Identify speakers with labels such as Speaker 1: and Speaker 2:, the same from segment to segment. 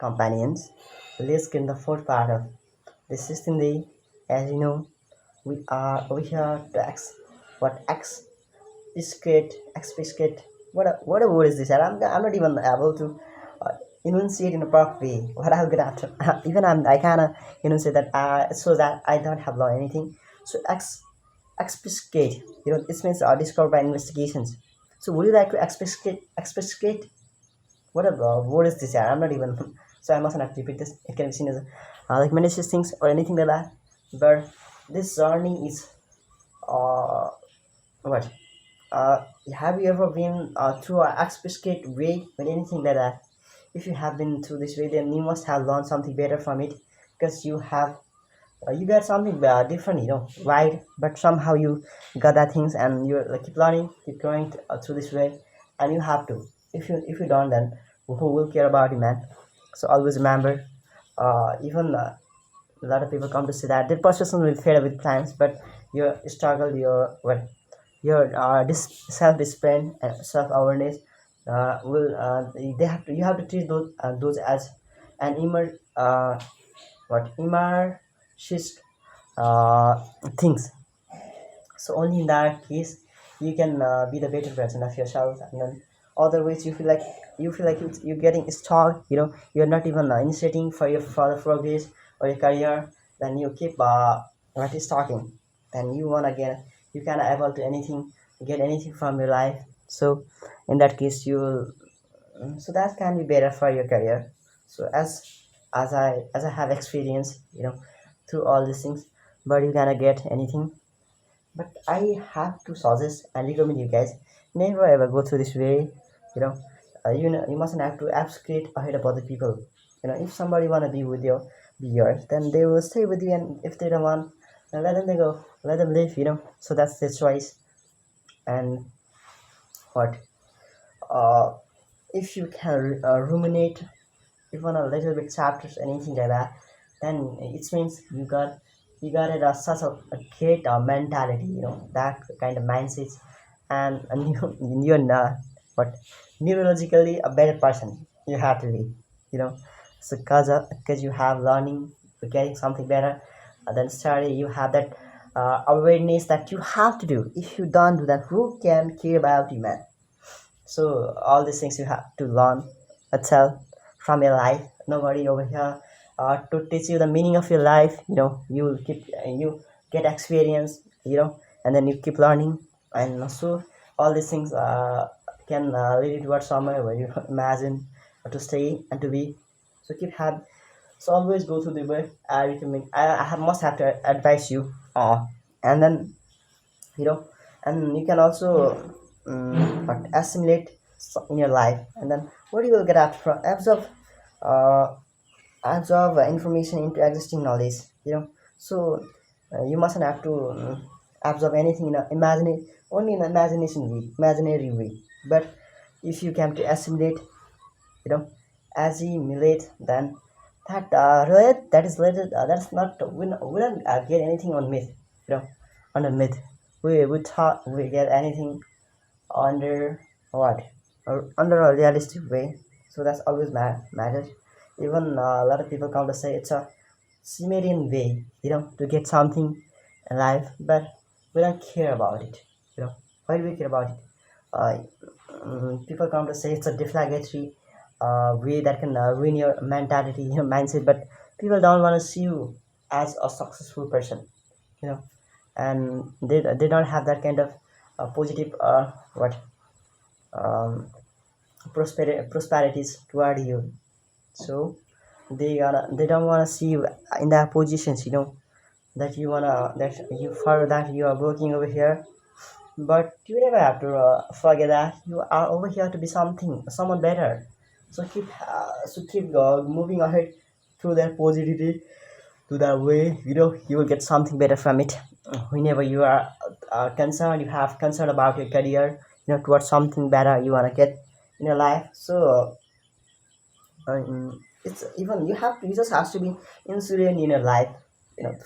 Speaker 1: companions. Let's get in the fourth part of this 16th day. As you know, we are over here to X biscuit, X biscuit. What a word is this? And I'm not even able to enunciate in a proper way. What I'm gonna have to even I kind of enunciate that so that I don't have learned anything. So explicate, it means discovered by investigations. So would you like to explicate? What a word is this? Yeah, I'm not even. So I mustn't have to repeat this. It can be seen as like malicious things or anything like that. But this journey is uh what? Have you ever been through an explicit way or anything like that? If you have been through this way, then you must have learned something better from it because you got something different, right? But somehow you got that things and you like keep learning, keep going through this way, and you have to. If you don't, then who will care about you, man? So always remember, even a lot of people come to say that their perception will fade with times, but your struggle, your this self discipline and self awareness will they have to you have to treat those as an immersive uh, things. So only in that case you can be the better version of yourself, and then otherwise you feel like you're getting stuck. You're not even initiating for your further progress or your career. Then you keep what is talking. Then you wanna get you cannot able to anything get anything from your life. So in that case so that can be better for your career. So as I have experience, through all these things, but you cannot get anything. But I have to suggest and recommend you guys never ever go through this way. You know, you mustn't have to abscate ahead of other people. If somebody wanna be yours, then they will stay with you, and if they don't want, then let them they go, let them live. So that's their choice. And what? Uh, if you can ruminate even a little bit chapters anything like that, then it means you got it as such a great mentality, that kind of mindset, and you're not what neurologically a better person you have to be, you know so because you have learning, you're getting something better, and then study, you have that awareness that you have to do. If you don't do that, who can care about you, man? So all these things you have to learn itself from your life. Nobody over here to teach you the meaning of your life. You get experience, and then you keep learning, and so all these things can lead you towards somewhere where you imagine to stay and to be. So keep have so always go through the way. I recommend. Must have to advise you. And then you know and you can also assimilate in your life, and then what you will get after from uh, absorb information into existing knowledge. So you mustn't have to absorb anything in a imagine only in an imaginary way. But if you come to you know assimilate, then that is related, that's not we don't get anything on myth, on a myth. We thought we get anything under what or under a realistic way. So that's always matters. Even a lot of people come to say it's a Sumerian way, to get something in life, but we don't care about it. Why do we care about it? uh, People come to say it's a deflagratory way that can ruin your mentality, your mindset, but people don't want to see you as a successful person, you know and they don't have that kind of positive what prosperities toward you. So they don't want to see you in that positions, that you for that you are working over here. But you never have to forget that you are over here to be someone better. So keep moving ahead through that positivity, to that way, you will get something better from it. Whenever you are concerned, you have concern about your career, towards something better you want to get in your life. So it's even you just have to be insulin in your life,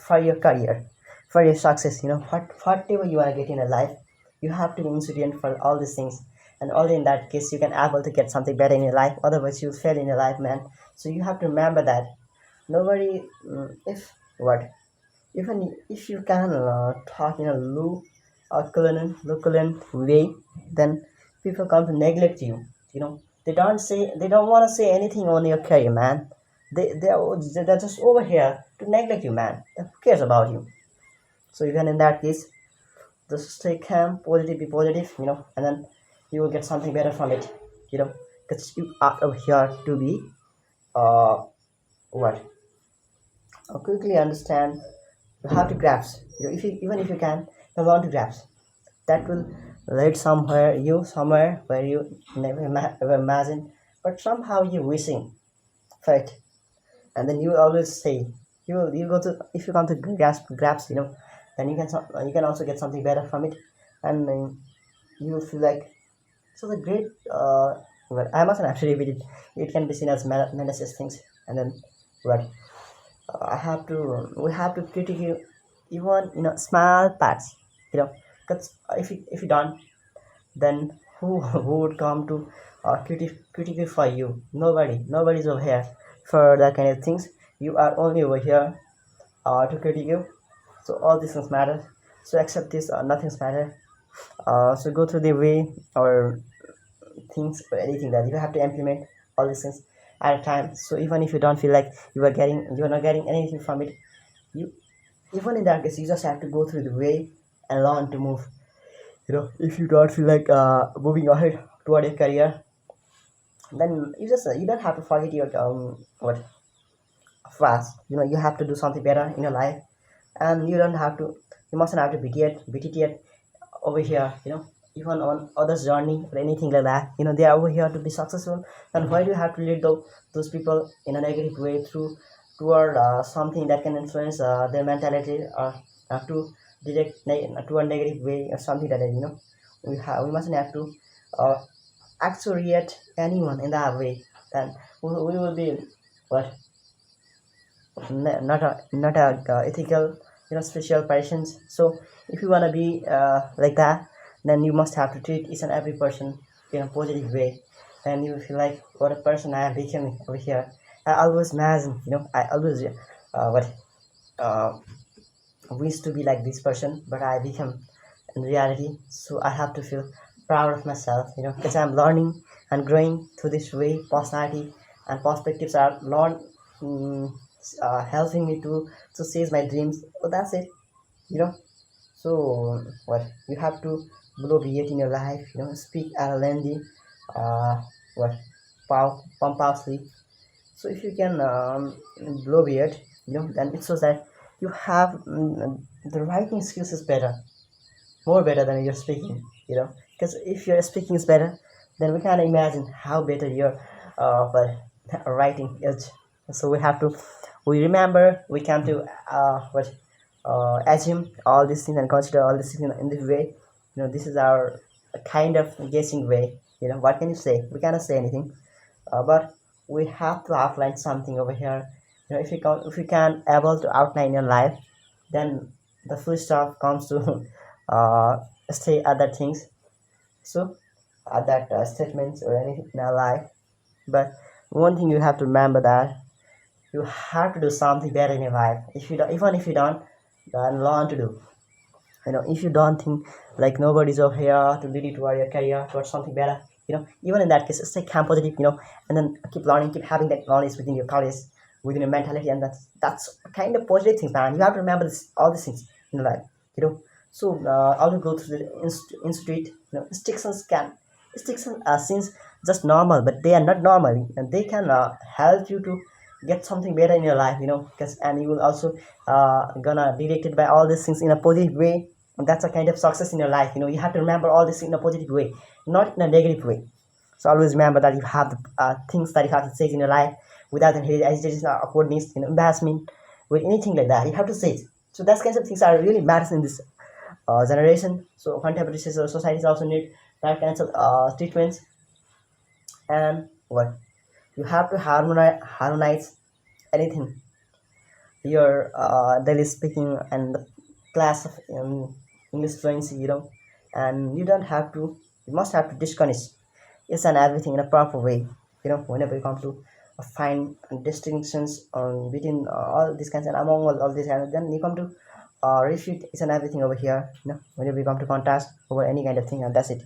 Speaker 1: for your career, for your success. Whatever you want to get in your life, you have to be insulin for all these things. and only in that case you can able to get something better in your life. Otherwise you'll fail in your life, man. So you have to remember that nobody if what even if you can talk in a low colon way, then people come to neglect you. You know, they don't want to say anything on your career, man. They're just over here to neglect you, man. Who cares about you? So even in that case, just stay calm, positive, be positive, and then you will get something better from it, because you are over here to be uh what quickly understand. You have to grasp. If you even if you can, you learn to grasp. That will lead somewhere where you never ever imagine, but somehow you're wishing for it, and then you always say you go to if you come to grasp, then you can also get something better from it, and you will feel like so the great. Well, I mustn't actually repeat it. It can be seen as menaces things, and then what I have to we have to critique even small parts, because if you don't, then who would come to critique for you? Nobody's over here for that kind of things. You are only over here to critique you. So all these things matter. So accept this, nothing's matter. So go through the way or things or anything that you have to implement all these things at a time. So even if you don't feel like you're not getting anything from it, you even in that case you just have to go through the way and learn to move. If you don't feel like moving ahead toward your career, then you don't have to forget your what fast. You have to do something better in your life, and you mustn't have to beat it yet over here. Even on others journey or anything like that, they are over here to be successful. And why do you have to lead those people in a negative way toward something that can influence their mentality, or to to a negative way, or something like that. We mustn't have to uh, actuate anyone in that way. Then we will be what not a ethical, special persons. So if you want to be like that, then you must have to treat each and every person in a positive way, and you feel like what a person I am becoming over here. I always imagine, I always what uh, wish to be like this person, but I become in reality. So I have to feel proud of myself, because I'm learning and growing through this way. Personality and perspectives are helping me to seize my dreams. So that's it, you know. So what you have to blow BT in your life, speak arrogantly, uh, what pompously. So if you can blow beard, then it shows that you have the writing skills is better, more better than your speaking. Because if your speaking is better, then we can imagine how better your but writing is. So we remember, we come to what assume all these things and consider all these things in this way. This is our kind of guessing way. What can you say? We cannot say anything, but we have to outline something over here. If you can able to outline your life, then the full stuff comes to uh, say other things. So other statements or anything in our life. But one thing you have to remember that you have to do something better in your life. If you don't, even if you don't, then learn to do. If you don't think like nobody's over here to lead you toward your career, towards something better, even in that case, stay calm, positive, and then keep learning, keep having that knowledge within your college, within your mentality, and that's kind of positive things, man. You have to remember all these things in your life, you know. So I will go through the institute. Restrictions seems just normal, but they are not normal, and they can help you to get something better in your life, because and you will also gonna be directed by all these things in a positive way. And that's a kind of success in your life. You have to remember all this in a positive way, not in a negative way. So always remember that you have the things that you have to say in your life without any hesitation or awkwardness, embarrassment, with anything like that. You have to say it. So that kinds of things are really matters in this generation. So contemporary societies also need that kinds of treatments. And what you have to harmonize anything, your daily speaking and the class of English fluency, and you don't have to. you must have to disconnect each and everything in a proper way. Whenever you come to find distinctions on between all these kinds and among all these kinds, then you come to refute each and everything over here. Whenever you come to contrast over any kind of thing, and that's it.